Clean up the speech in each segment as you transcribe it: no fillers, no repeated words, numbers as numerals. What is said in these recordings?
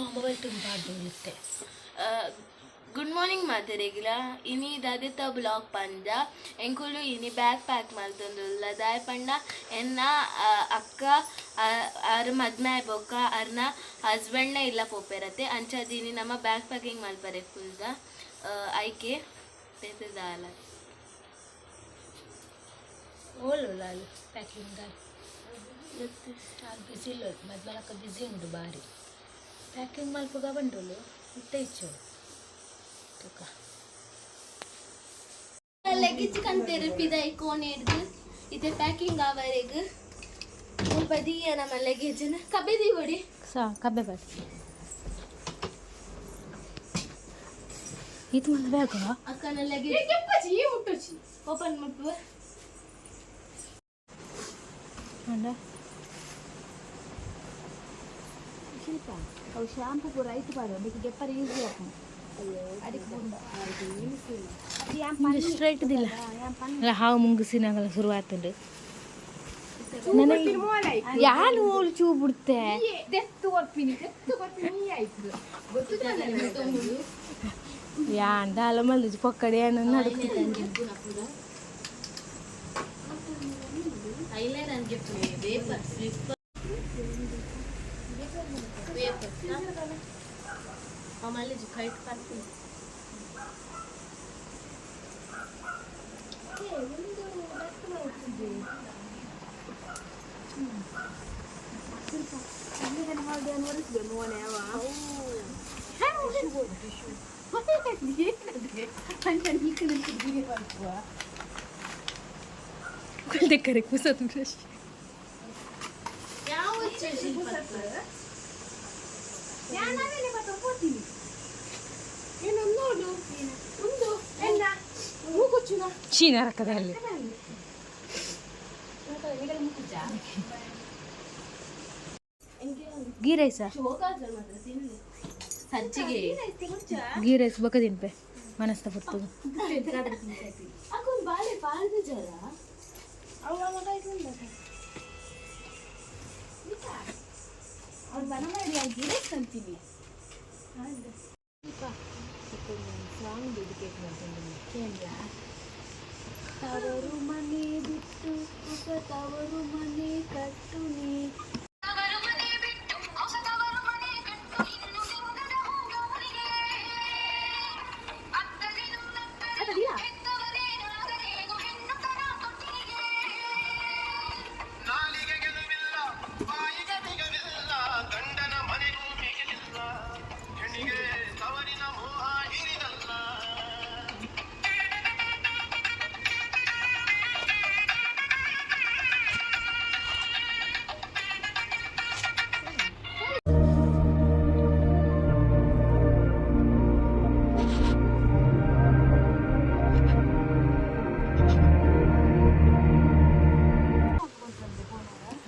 mobile ತುಂಬ good morning ಮಾತರೆಗಿಲ ಇನಿ ದದಿತ blog ಪಂಡ ಎಂಕುಲು ಇನಿ ಬ್ಯಾಗ್ ಪ್ಯಾಕ್ ಮಲ್ತೊಂದುಲ್ಲ ದಾಯ್ ಪಂಡ ಎನ್ನ ಅಕ್ಕ ಅರ್ ಮದ್ಮೆ ಬೊಕ್ಕ ಅರ್ನ ಹಸ್ಬೆಂಡ್ನೇ ಇಲ್ಲ ಪೋಪೆರತ್ತೆ ಅಂಚದಿನಿ ನಮ್ಮ ಬ್ಯಾಗ್ ಪ್ಯಾಕಿಂಗ್ ಮಲ್ಪರೆ ಕುಲ್ದ ಐಕೆ ಪೇತದಾಲ ಓಲು ಲಾಲು ಪ್ಯಾಕಿಂಗ್ ಬಿಸಿ ಇಲ್ಲ ಮದ್ಮಲಕ್ಕ ಬಿಸಿ ಉಂಟು ಬಾರಿ ಪ್ಯಾಕಿಂಗ್ ಮಲ್ಪುಗ ಬಂಡೋಳು ಇತ್ತು ಲಗೇಜ್ ಕಂತೇರು ಪಿದಾಯಿ ಕೋಣೆ ಹಿಡ್ದು ಇದೆ ಪ್ಯಾಕಿಂಗ್ ಆವರೆಗೆ ಸ್ವಲ್ಪ ದಿಯ ನಮ್ಮ ಲಗೇಜನ್ನ ಕಬ್ಬೆ ದಿವಡಿ ಕಬ್ಬೆ ಬಾರಿ ಇದು ಒಂದು ಬ್ಯಾಗ ಅಕ್ಕನ ಲಗೇಜ್ ಓಪನ್ ಮಾಡ್ಬ ಅಂದ ಶಿಲ್ಪ ಅವು ಶಾಂಪು ಪೂರ ಐತು ಪಾಡು ಅದಕ್ಕೆ ಗೆಪ್ಪರ್ ಈಸಿ ಆಪು ಸ್ಟ್ರೈಟ್ ದಿಲ್ಲ ಅಲ್ಲ ಹಾವು ಮುಂಗುಸಿನಾಗಲ್ಲ ಶುರುವಾತುಂಡು ಯಾರು ಓಲ್ ಚೂ ಬಿಡ್ತೆ ಯಾಂದ ಅಲ್ಲ ಮಲ್ದು ಪಕ್ಕಡೆ ಏನು ನಡುಕ್ತಿದ್ದಂಗೆ ಐಲೈನರ್ ಗಿಫ್ಟ್ ವೇಪರ್ ಸ್ಲಿಪ್ಪರ್ ವೇಪರ್ ಆಮೇಲೆ ಕೈಟ್ ಪಾರ್ಕಿಂಗ್ ಕರೆ ಕುಸತ್ ಬ್ರಷ್ ಚೀನಾ ರಕ್ಕದಲ್ಲಿ ಗೀ ರೈಸ ಸಜ್ಜಿಗೆ ಗೀ ರೈಸ್ ಬಕ ತಿನ್ಪೆ ಮನಸ್ತ ಪುಟ್ಟು ಬಾಳೆ ಬಾಳ್ದ ಜರ ಅಂತೀನಿ ಸಾಂಗ್ ಡೆಡಿಕೇಟ್ ಮಾಡ್ತೀನಿ ತವರು ಮನೆ ಬಿಟ್ಟು ತವರು ಮನೆ ಕಟ್ಟು ನೀ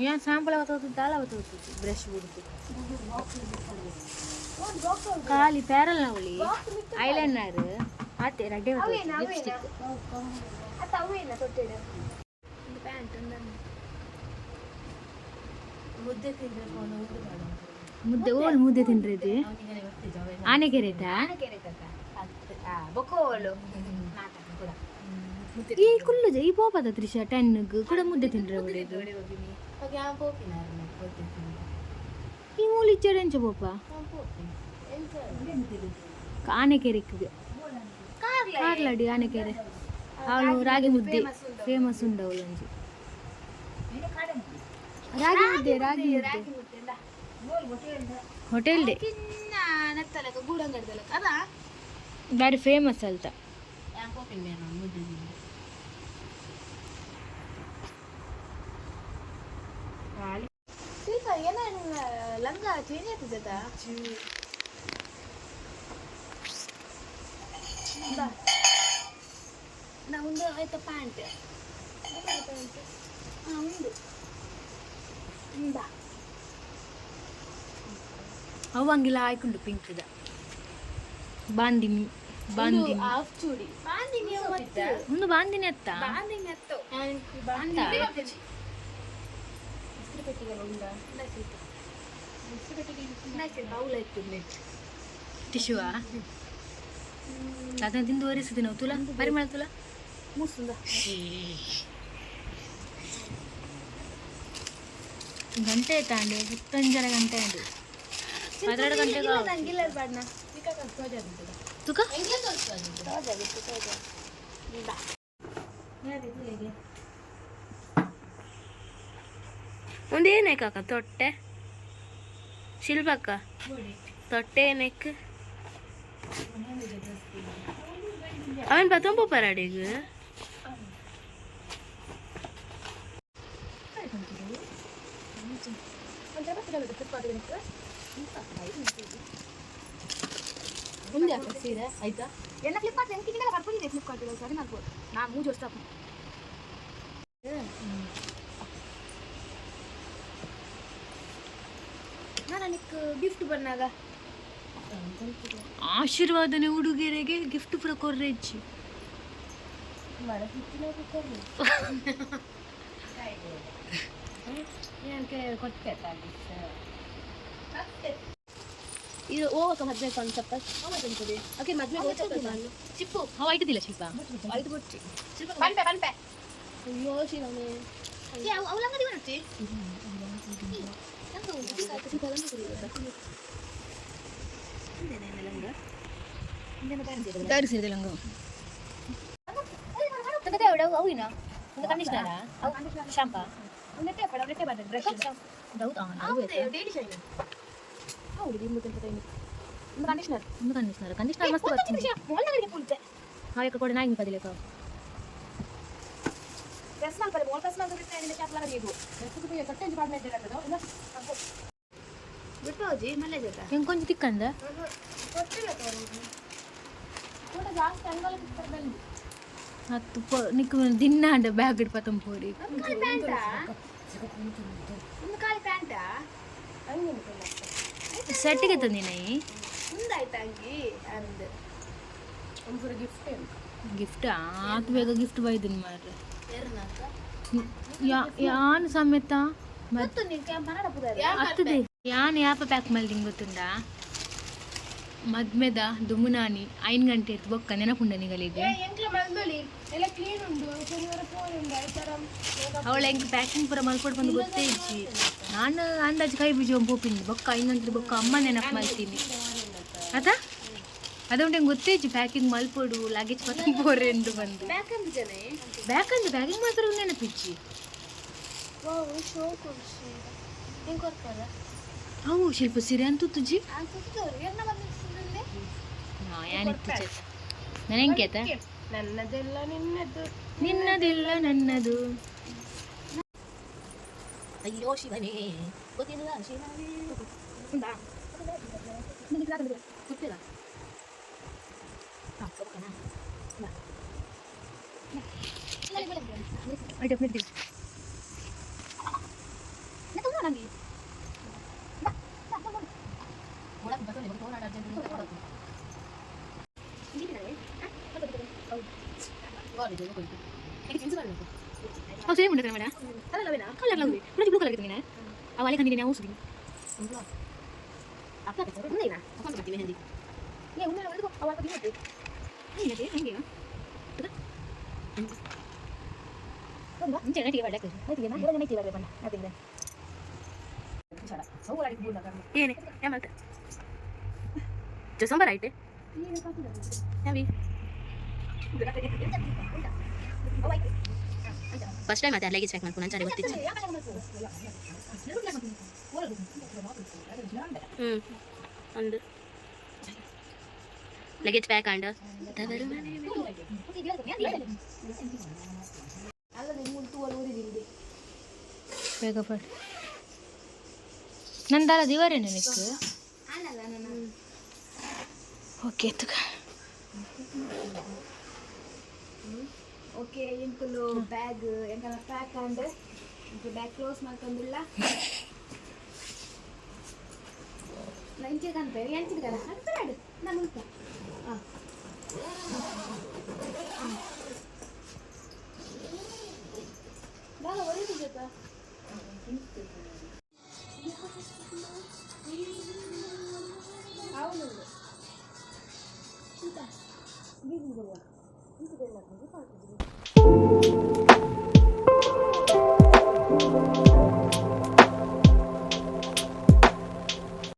ഞാൻ സാമ്പിൾ അവത്തോത്ത് തല അവത്തോത്ത് ബ്രഷ് കൊടുത്ത് ಖಾಲಿ ಪ್ಯಾರಲ್ ನವಳಿ ಐಲೈನರ್ ಆತೆ ರಡ್ಡೆ ಲಿಪ್ಸ್ಟಿಕ್ ಮುದ್ದೆ ಓಲ್ ಮುದ್ದೆ ತಿಂದ್ರೈತಿ ಆನೆಕೆರೆತಾ ಈ ಕುಲ್ಲು ಈ ಪೋಪದ ತ್ರಿಷ ಟೆನ್ಗ್ ಕೂಡ ಮುದ್ದೆ ತಿಂದ್ರೆ ಒಳ್ಳೇದು ಈ ಮೂಲಿ ಇಚ್ಚಡೆಂಚ ಪೋಪ ಆನೆಕೆರೆಗೆ ಕಾರ್ಲಾಡಿ ಆನೆಕೆರೆ ಅವಳು ರಾಗಿ ಮುದ್ದೆ ಫೇಮಸ್ ಉಂಡು ಅವಳು ಅಂಜಿ ರಾಗಿ ಮುದ್ದೆ ಹೋಟೆಲ್ ಡೇ ಬಾರಿ ಫೇಮಸ್ ಅಲ್ತ ಶಿಲ್ಪ ಏನ ಲಂಗ ಚೇಂಜ್ ಆಗ್ತದ ನಾ ಒಂದು ಆಯ್ತಾ ಪ್ಯಾಂಟ್ ಉಂಡು ಅವು ಹಂಗಿಲ್ಲ ಆಯ್ಕೊಂಡು ಪಿಂಕ್ದ ಬಾಂದಿನಿ ಬಾಂದಿನಿ ಹಾಫ್ ಚೂಡಿ ಒಂದು ಬಾಂದಿನಿ ಅತ್ತ ಟಿಶ್ಯೂವಾ ಅದನ್ನ ತಿಂದು ಒರಿಸಿದೆ ನಾವು ತುಲ ಪರಿಮಳ ತುಲ ಗಂಟೆ ಆಯ್ತಾ ಅಂಡು 15 ಗಂಟೆ ಅಂಡು 12 ಗಂಟೆಗೆ ತುಕ ಒಂದೇನಕ್ಕ ತೊಟ್ಟೆ ಶಿಲ್ಪಕ್ಕ ತೊಟ್ಟೆ ಏನಕ್ಕೆ ಅವನ್ ಪತ್ತೊಂಬ ಪರಾಡಿಗೆ ಸೀರೆ ಆಯ್ತಾ ಎಲ್ಲ ಫ್ಲಿಪ್ಕಾರ್ಟ್ ಎಂಕಿನಿಗೆಲ್ಲ ಬರ್ಕೊಂಡಿದೆ ಫ್ಲಿಪ್ಕಾರ್ಟ್ ಸರಿ ಮಾಡ್ಬೋದು ನಾನು 3 ವರ್ಷ ನಾನು ನಿಕ್ಕೆ ಗಿಫ್ಟ್ ಬಂದಾಗ ಆಶೀರ್ವಾದನೆ ಉಡುಗೆರೆಗೆ ಗಿಫ್ಟ್ ಪೂರ ಕೊರ್ರೆಜ್ಜಿ ಇದು ಹೋಗಕ್ಕ ಮದ್ವೆ ಕಾನ್ಸೆಪ್ಟ್ ಓಕೆ ಮದ್ವೆ ಚಿಪ್ಪು ಅವು ಐಟದಿಲ್ಲ ಶಿಲ್ಪ ಐದು ಬುಟ್ಟಿ ಪನ್ಪೆ ಪನ್ಪೆ ಅಯ್ಯೋ ಶಿವನೇ ಅವಳ ಅಂಗಡಿ ಬರುತ್ತೆ ತಯಾರಿಸಿದೆ ಲಂಗ ಅವಿನ ಕಂಡೀಷನರ ಶಾಂಪಾ ಕಂಡೀಷನರ್ ಮಸ್ತ್ ಬರ್ತೀನಿ ಹಾಗೆ ಕೊಡ ನಾಯಿ ಪದಿಲೆ ಬಿಟ್ಟೋಜಿ ಮಲ್ಲೆ ಜೊತೆ ಹೆಂಗೆ ಕೊಂಚ ತಿಕ್ಕಂದ ಹತ್ತು ನಿಕ್ ದಿನ ಅಂಡ ಬ್ಯಾಗ್ ಇಡ್ಪತ್ತಂ ಪೋಡಿ ಸೆಟ್ಟಿಗೆ ತಂದಿನೈ ಗಿಫ್ಟ್ ಆತು ಬೇಗ ಗಿಫ್ಟ್ ಬೈದಿನಿ ಮಾರ್ರೆ ಯಾನ್ ಸಮೇತ ಹತ್ತದೆ ಯಾನ್ ಯಾಪ ಪ್ಯಾಕ್ ಮಲ್ದಿಂಗ್ ಗೊತ್ತುಂಡ ಮದ್ಮೆದ ದುಮುನಾನಿ 5 ಗಂಟೆ ಇತ್ತು ಬೊಕ್ಕ ನೆನಪುಂಡ ನಿಗಳಿಗೆ ಅವಳ ಹೆಂಗೆ ಪ್ಯಾಕಿಂಗ್ ಪೂರ ಮಲ್ಕೊಂಡು ಬಂದು ಗೊತ್ತೇ ಇಜ್ಜಿ ನಾನು ಅಂದಾಜು ಕೈ ಬೀಜ ಪೋಪಿನಿ ಬೊಕ್ಕ 5 ಗಂಟೆ ಬೊಕ್ಕ ಅಮ್ಮ ನೆನಪು ಮಾಡ್ತೀನಿ ಆತ ಅದುಂಟು ಹೆಂಗೆ ಗೊತ್ತೇ ಇಜ್ಜಿ ಪ್ಯಾಕಿಂಗ್ ಮಲ್ಪೋಡು ಲಗೇಜ್ ಪತ್ತಂಗ್ ಪೋರೆ ಎಂದು ಬಂದು ಬ್ಯಾಕಂದು ಪ್ಯಾಕಿಂಗ್ ಮಾತ್ರ ನೆನಪಿಜ್ಜಿ ಅವು ಶಿಲ್ಪ ಸೀರೆ ಅಂತೂ ತುಜ್ಜಿ ಯಾನಿತ್ತು ನನಗೆ ಆಯ್ತಾ ನನ್ನದೆಲ್ಲ ನಿನ್ನದು ನಿನ್ನದೆಲ್ಲ ನನ್ನದು ಅಯ್ಯೋ ಶಿವನೇ ಗೊತ್ತಿಲ್ಲ ಶಿವನೇ ಗೊತ್ತಿಲ್ಲ ಸೇಮ್ ಉಂಟು ಮೇಡ ಕಲರ್ ಲವ್ ಬ್ಲೂ ಕಲರ್ ಇತ್ತು ನೀನು ಅವಳೆ ಕಂಡಿದ್ದೀನಿ ನಾವು ಸುದ್ದಿ ಏನೇ ಏಮಲ್ತೆ ಜೊಸಂಬರ್ ಐತೆ ಯಾವಿ ಫಸ್ಟ್ ಟೈಮ್ ಅದೇ ಲಗೇಜ್ ಚೆಕ್ ಮಾಡ್ಕೊಂಡು ನಾನು ಚೆನ್ನಾಗಿ ಗೊತ್ತಿತ್ತು ಒಂದು ಲಗೇಜ್ ಪ್ಯಾಕ್ ಆಂಡ್ ಬೇಗ ಪಡ್ ನಂದಲ್ಲ ದಿವಾರೇನೆ ನಿಕ್ಕು ಓಕೆ ತುಕ ಓಕೆ ಇಂಕುಲು ಬ್ಯಾಗ್ ಎಂಕಲ ಪ್ಯಾಕ್ ಆಂಡ್ ಬ್ಯಾಗ್ ಕ್ಲೋಸ್ ಮಾಡ್ಕೊಂಡಿಲ್ಲ ಇಂಚೆ ಕಾಣ್ಪೆ ಎಂಚಿದ ಕಲ ಅಡ್ಪರಾಡು ನಾನು ಮುಲ್ಪ ಹಾಂ ಬಾಗ ಒಳ್ಳೆದಿದ್ದಪ್ಪ అవును ఇంకా ఇది కూడా ఇంటికి వెళ్ళాలి